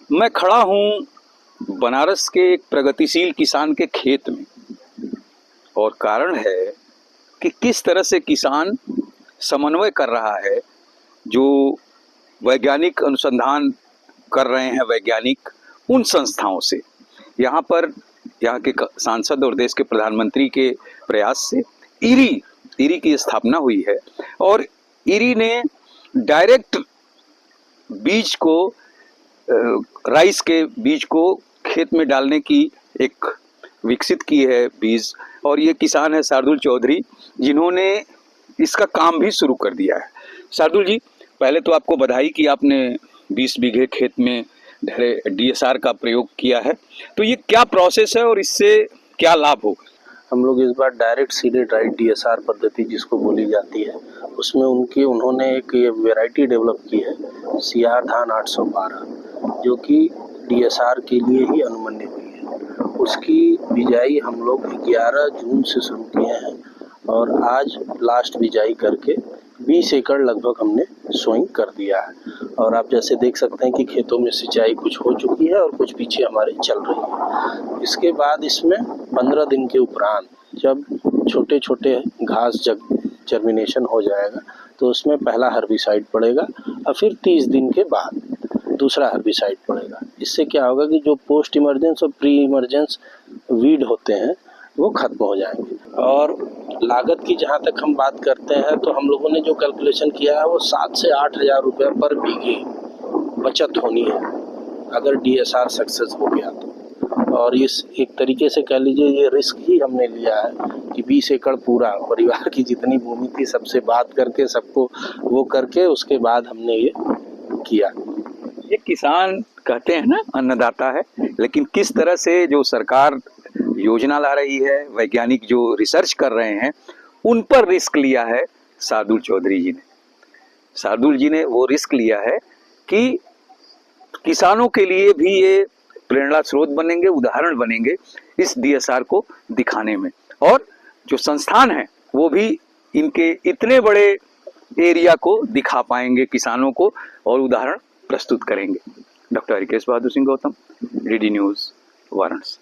मैं खड़ा हूँ बनारस के एक प्रगतिशील किसान के खेत में, और कारण है कि किस तरह से किसान समन्वय कर रहा है, जो वैज्ञानिक अनुसंधान कर रहे हैं वैज्ञानिक उन संस्थाओं से। यहाँ पर यहाँ के सांसद और देश के प्रधानमंत्री के प्रयास से इरी की स्थापना हुई है, और इरी ने डायरेक्ट बीज को, राइस के बीज को खेत में डालने की एक विकसित की है बीज। और ये किसान है शार्दुल चौधरी, जिन्होंने इसका काम भी शुरू कर दिया है। शार्दुल जी, पहले तो आपको बधाई कि आपने 20 बीघे खेत में डीएसआर का प्रयोग किया है। तो ये क्या प्रोसेस है और इससे क्या लाभ होगा? हम लोग इस बार डायरेक्ट सीडेड राइट डीएसआर पद्धति जिसको बोली जाती है, उसमें उन्होंने एक ये वैरायटी डेवलप की है सीआर धान 812, जो कि डीएसआर के लिए ही अनुमन्य हुई है। उसकी बिजाई हम लोग 11 जून से शुरू किए हैं और आज लास्ट बिजाई करके 20 एकड़ लगभग हमने सोइंग कर दिया है। और आप जैसे देख सकते हैं कि खेतों में सिंचाई कुछ हो चुकी है और कुछ पीछे हमारे चल रही है। इसके बाद इसमें 15 दिन के उपरांत जब छोटे छोटे घास जर्मिनेशन हो जाएगा तो उसमें पहला हर्बिसाइड पड़ेगा और फिर 30 दिन के बाद दूसरा हर्बिसाइड पड़ेगा। इससे क्या होगा कि जो पोस्ट इमरजेंस और प्री इमरजेंस वीड होते हैं वो खत्म हो जाएंगे। और लागत की जहाँ तक हम बात करते हैं तो हम लोगों ने जो कैलकुलेशन किया है वो 7 से 8 हज़ार रुपये पर बीघे बचत होनी है अगर डीएसआर सक्सेस हो गया तो। और इस एक तरीके से कह लीजिए ये रिस्क ही हमने लिया है कि 20 एकड़ पूरा परिवार की जितनी भूमि थी सबसे बात करके सबको वो करके उसके बाद हमने ये किया। ये किसान कहते हैं ना अन्नदाता है, लेकिन किस तरह से जो सरकार योजना ला रही है, वैज्ञानिक जो रिसर्च कर रहे हैं, उन पर रिस्क लिया है शार्दुल चौधरी जी ने। शार्दुल जी ने वो रिस्क लिया है कि किसानों के लिए भी ये प्रेरणा स्रोत बनेंगे, उदाहरण बनेंगे इस डीएसआर को दिखाने में। और जो संस्थान है वो भी इनके इतने बड़े एरिया को दिखा पाएंगे किसानों को और उदाहरण प्रस्तुत करेंगे। Doctor Harikesh Bahadur Singh Gautam, DD news, Varanasi.